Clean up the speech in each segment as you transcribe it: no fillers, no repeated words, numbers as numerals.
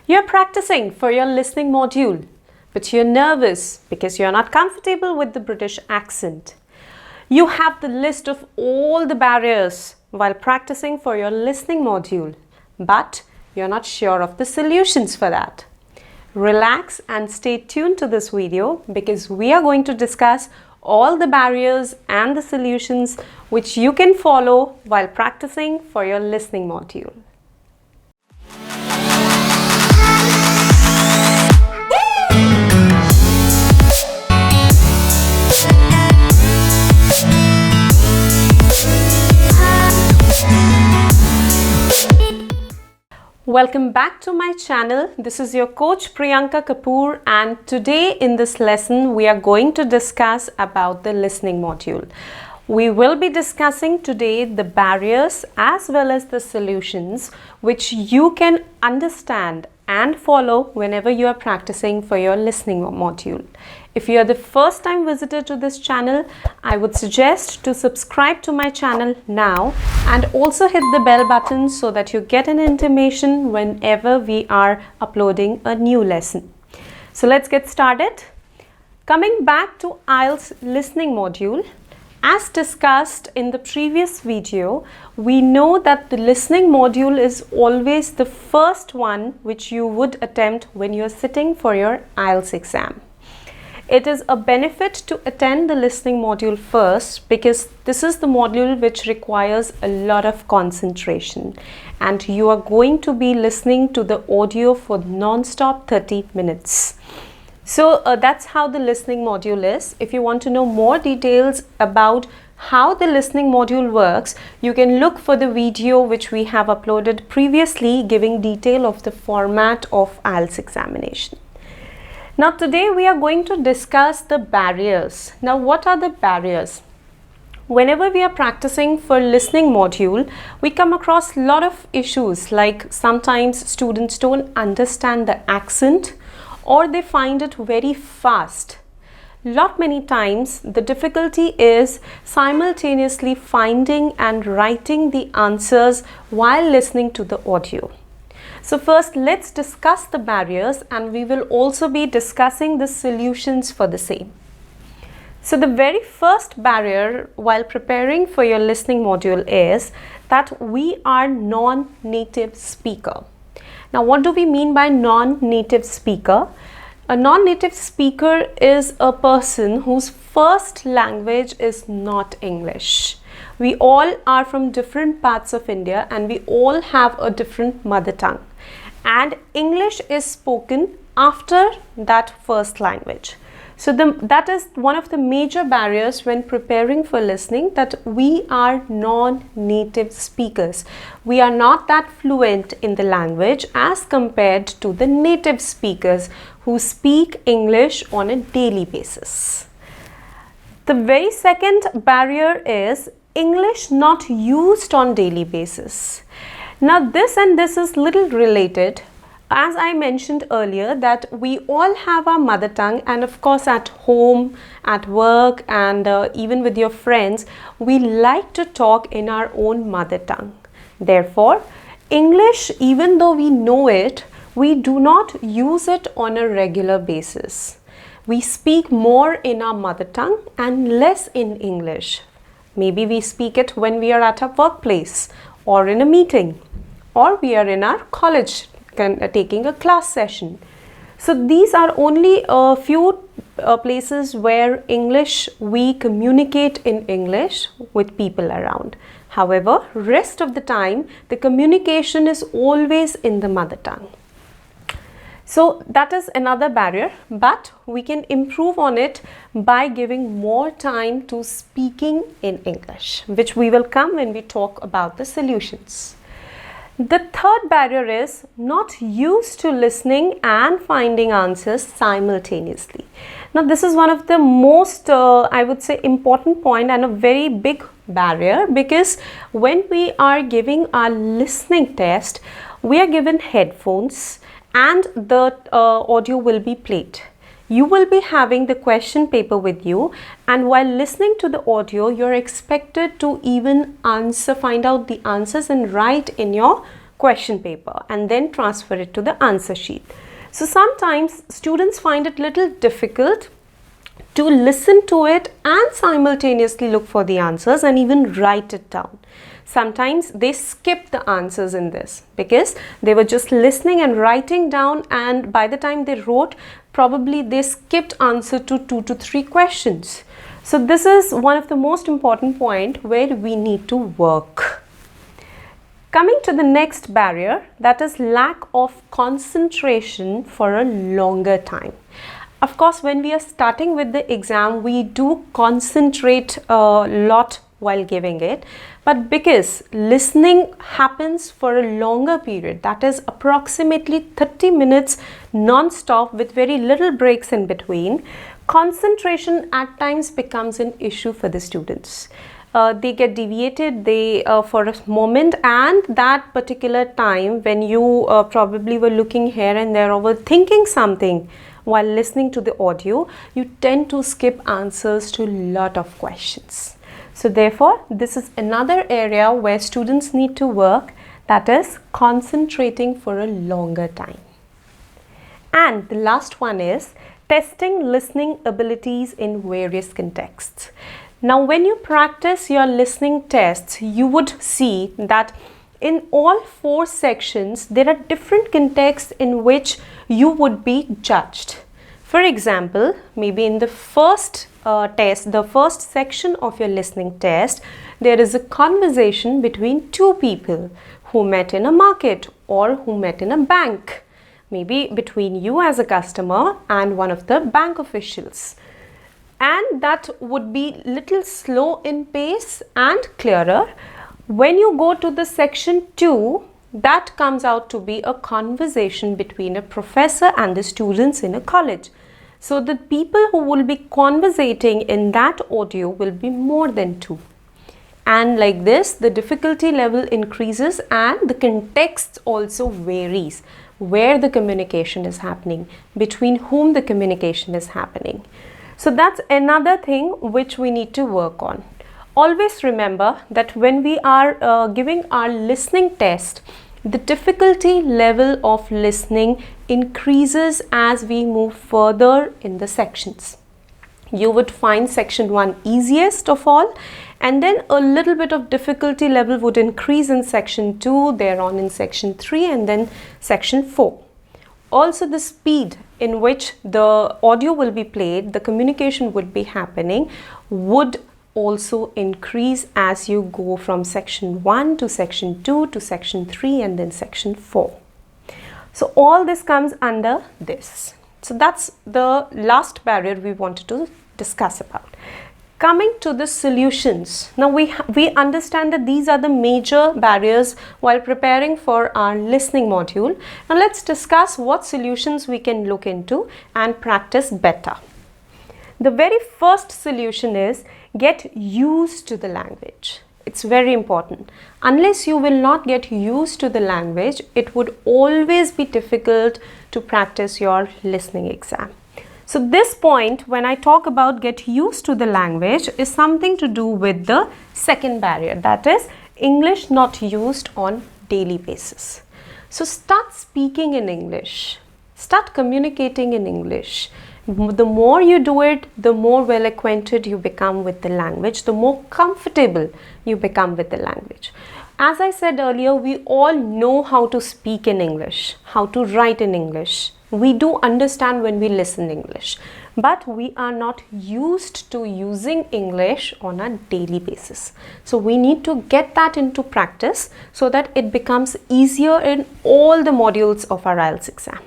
You're practicing for your listening module, but you're nervous because you're not comfortable with the British accent. You have the list of all the barriers while practicing for your listening module, but you're not sure of the solutions for that. Relax and stay tuned to this video because we are going to discuss all the barriers and the solutions which you can follow while practicing for your listening module. Welcome back to my channel. This is your coach Priyanka Kapoor, and today in this lesson we are going to discuss about the listening module. We will be discussing today the barriers as well as the solutions which you can understand and follow whenever you are practicing for your listening module. If you are the first time visitor to this channel, I would suggest to subscribe to my channel now and also hit the bell button so that you get an intimation whenever we are uploading a new lesson. So let's get started. Coming back to IELTS listening module, as discussed in the previous video, we know that the listening module is always the first one which you would attempt when you are sitting for your IELTS exam. It is a benefit to attend the listening module first because this is the module which requires a lot of concentration, and you are going to be listening to the audio for non-stop 30 minutes. So that's how the listening module is. If you want to know more details about how the listening module works, you can look for the video which we have uploaded previously giving detail of the format of IELTS examination. Now today we are going to discuss the barriers. Now what are the barriers? Whenever we are practicing for listening module, we come across a lot of issues, like sometimes students don't understand the accent or they find it very fast. Many times the difficulty is simultaneously finding and writing the answers while listening to the audio. So first let's discuss the barriers, and we will also be discussing the solutions for the same. So the very first barrier while preparing for your listening module is that we are non-native speaker. Now what do we mean by non-native speaker? A non-native speaker is a person whose first language is not English. We all are from different parts of India and we all have a different mother tongue. And English is spoken after that first language. So that is one of the major barriers when preparing for listening, that we are non-native speakers. We are not that fluent in the language as compared to the native speakers who speak English on a daily basis. The very second barrier is English not used on daily basis. Now this is little related. As I mentioned earlier, that we all have our mother tongue, and of course at home, at work, and even with your friends, we like to talk in our own mother tongue. Therefore, English, even though we know it, we do not use it on a regular basis. We speak more in our mother tongue and less in English. Maybe we speak it when we are at our workplace or in a meeting, or we are in our college taking a class session. So these are only a few places where we communicate in English with people around. However, rest of the time the communication is always in the mother tongue. So that is another barrier, but we can improve on it by giving more time to speaking in English, which we will come when we talk about the solutions. The third barrier is not used to listening and finding answers simultaneously. Now this is one of the most I would say important point and a very big barrier, because when we are giving our listening test, we are given headphones and the audio will be played. You will be having the question paper with you, and while listening to the audio, you're expected to even find out the answers and write in your question paper and then transfer it to the answer sheet. So sometimes students find it little difficult to listen to it and simultaneously look for the answers and even write it down. Sometimes they skip the answers in this because they were just listening and writing down, and by the time they wrote, probably they skipped answer to 2 to 3 questions. So this is one of the most important point where we need to work. Coming to the next barrier, that is lack of concentration for a longer time. Of course, when we are starting with the exam, we do concentrate a lot while giving it, but because listening happens for a longer period, that is approximately 30 minutes non-stop with very little breaks in between, concentration at times becomes an issue for the students. They get deviated for a moment, and that particular time when you probably were looking here and there or were thinking something while listening to the audio, you tend to skip answers to a lot of questions. So therefore, this is another area where students need to work, that is concentrating for a longer time. And the last one is testing listening abilities in various contexts. Now, when you practice your listening tests, you would see that in all 4 sections, there are different contexts in which you would be judged. For example, maybe in the first test, the first section of your listening test, there is a conversation between 2 people who met in a market or who met in a bank. Maybe between you as a customer and one of the bank officials. And that would be little slow in pace and clearer. When you go to the section 2, that comes out to be a conversation between a professor and the students in a college. So the people who will be conversating in that audio will be more than 2. And like this, the difficulty level increases and the context also varies, where the communication is happening, between whom the communication is happening. So that's another thing which we need to work on. Always remember that when we are giving our listening test, the difficulty level of listening increases as we move further in the sections. You would find section 1 easiest of all, and then a little bit of difficulty level would increase in section 2, thereon in section 3, and then section 4. Also, the speed in which the audio will be played, the communication would be happening, would also increase as you go from section 1 to section 2 to section 3 and then section 4. So all this comes under this. So that's the last barrier we wanted to discuss about. Coming to the solutions. Now we understand that these are the major barriers while preparing for our listening module. Now let's discuss what solutions we can look into and practice better. The very first solution is get used to the language. It's very important. Unless you will not get used to the language, it would always be difficult to practice your listening exam. So this point, when I talk about get used to the language, is something to do with the second barrier, that is English not used on daily basis. So start speaking in English, start communicating in English. The more you do it, the more well acquainted you become with the language, the more comfortable you become with the language. As I said earlier, we all know how to speak in English, how to write in English. We do understand when we listen English, but we are not used to using English on a daily basis. So we need to get that into practice so that it becomes easier in all the modules of our IELTS exam.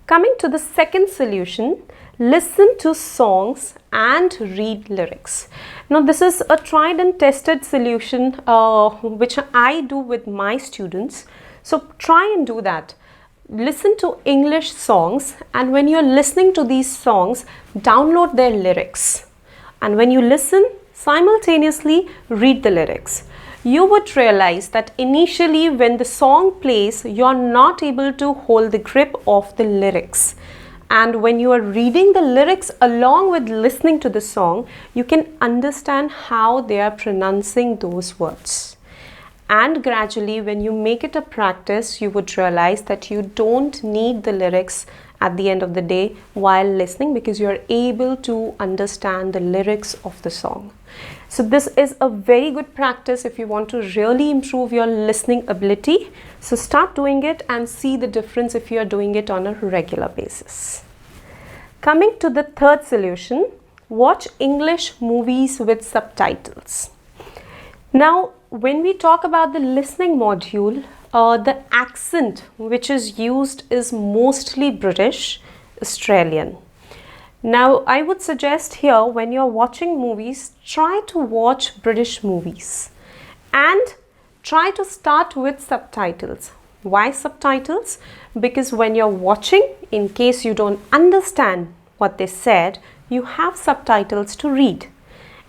Coming to the second solution, listen to songs and read lyrics. Now this is a tried and tested solution which I do with my students. So try and do that. Listen to English songs, and when you're listening to these songs, download their lyrics. And when you listen, simultaneously read the lyrics. You would realize that initially when the song plays, you're not able to hold the grip of the lyrics. And when you are reading the lyrics along with listening to the song, you can understand how they are pronouncing those words. and gradually when you make it a practice, you would realize that you don't need the lyrics at the end of the day while listening, because you are able to understand the lyrics of the song. So this is a very good practice if you want to really improve your listening ability. So start doing it and see the difference if you are doing it on a regular basis. Coming to the third solution, watch English movies with subtitles. Now, when we talk about the listening module, the accent which is used is mostly British, Australian. Now, I would suggest here, when you're watching movies, try to watch British movies and try to start with subtitles. Why subtitles? Because when you're watching, in case you don't understand what they said, you have subtitles to read.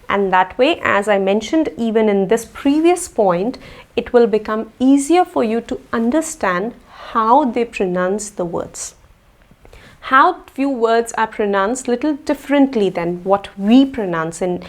And that way, as I mentioned even in this previous point, it will become easier for you to understand how they pronounce the words. How few words are pronounced little differently than what we pronounce in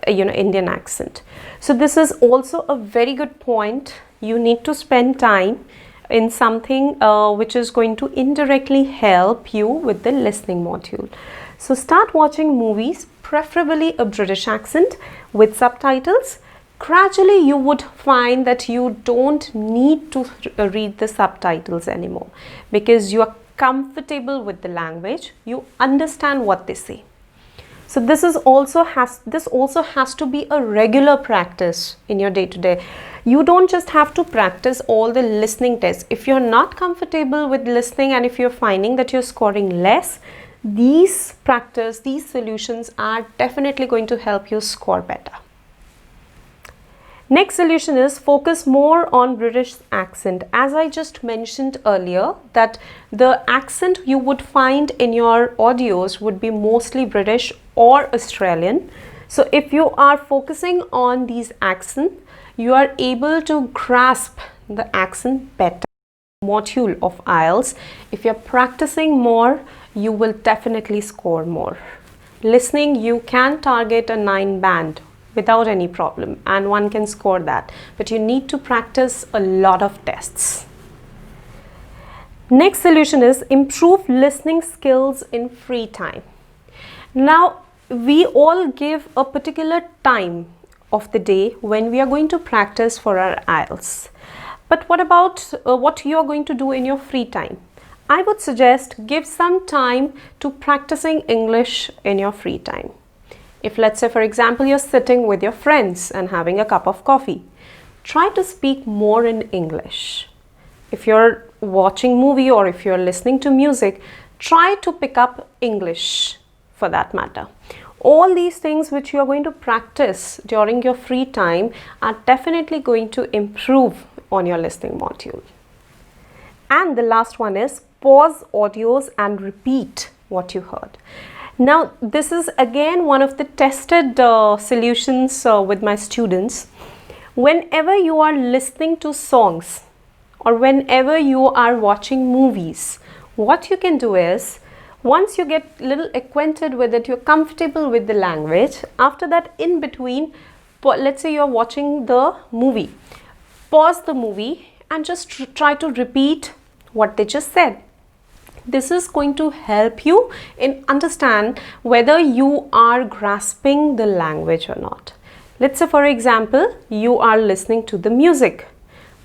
Indian accent. So this is also a very good point. You need to spend time in something which is going to indirectly help you with the listening module. So start watching movies, preferably a British accent with subtitles. Gradually you would find that you don't need to read the subtitles anymore, because you are comfortable with the language, you understand what they say. So this also has to be a regular practice in your day-to-day. You don't just have to practice all the listening tests. If you're not comfortable with listening and if you're finding that you're scoring less, these solutions are definitely going to help you score better. Next solution is focus more on British accent. As I just mentioned earlier, that the accent you would find in your audios would be mostly British or Australian. So if you are focusing on these accents, you are able to grasp the accent better. Module of IELTS, if you're practicing more, you will definitely score more. Listening, you can target a 9 band without any problem, and one can score that, but you need to practice a lot of tests. Next solution is improve listening skills in free time. Now, we all give a particular time of the day when we are going to practice for our IELTS. But what about what you are going to do in your free time? I would suggest give some time to practicing English in your free time. If, let's say, for example, you're sitting with your friends and having a cup of coffee, try to speak more in English. If you're watching movie or if you're listening to music, try to pick up English for that matter. All these things which you're going to practice during your free time are definitely going to improve on your listening module. And the last one is pause audios and repeat what you heard. Now, this is again one of the tested solutions with my students. Whenever you are listening to songs or whenever you are watching movies, what you can do is, once you get a little acquainted with it, you're comfortable with the language, after that, in between, let's say you're watching the movie, pause the movie and just try to repeat what they just said. This is going to help you in understand whether you are grasping the language or not. Let's say, for example, you are listening to the music.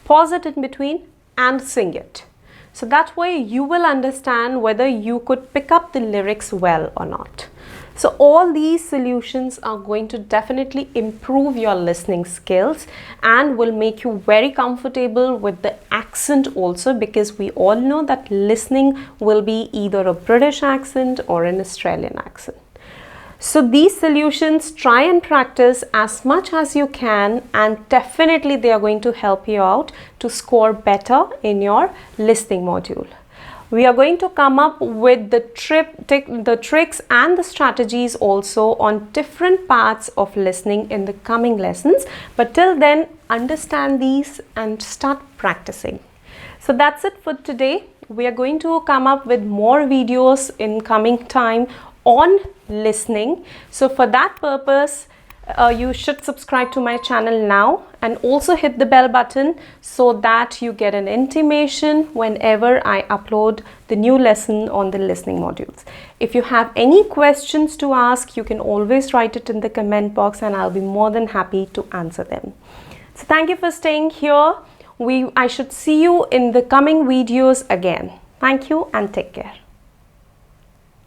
Pause it in between and sing it. So that way you will understand whether you could pick up the lyrics well or not. So all these solutions are going to definitely improve your listening skills and will make you very comfortable with the accent also, because we all know that listening will be either a British accent or an Australian accent. So these solutions, try and practice as much as you can, and definitely they are going to help you out to score better in your listening module. We are going to come up with the tricks and the strategies also on different parts of listening in the coming lessons. But till then, understand these and start practicing. So that's it for today. We are going to come up with more videos in coming time on listening. So for that purpose, you should subscribe to my channel now and also hit the bell button so that you get an intimation whenever I upload the new lesson on the listening modules. If you have any questions to ask, you can always write it in the comment box and I'll be more than happy to answer them. So thank you for staying here. I should see you in the coming videos again. Thank you and take care.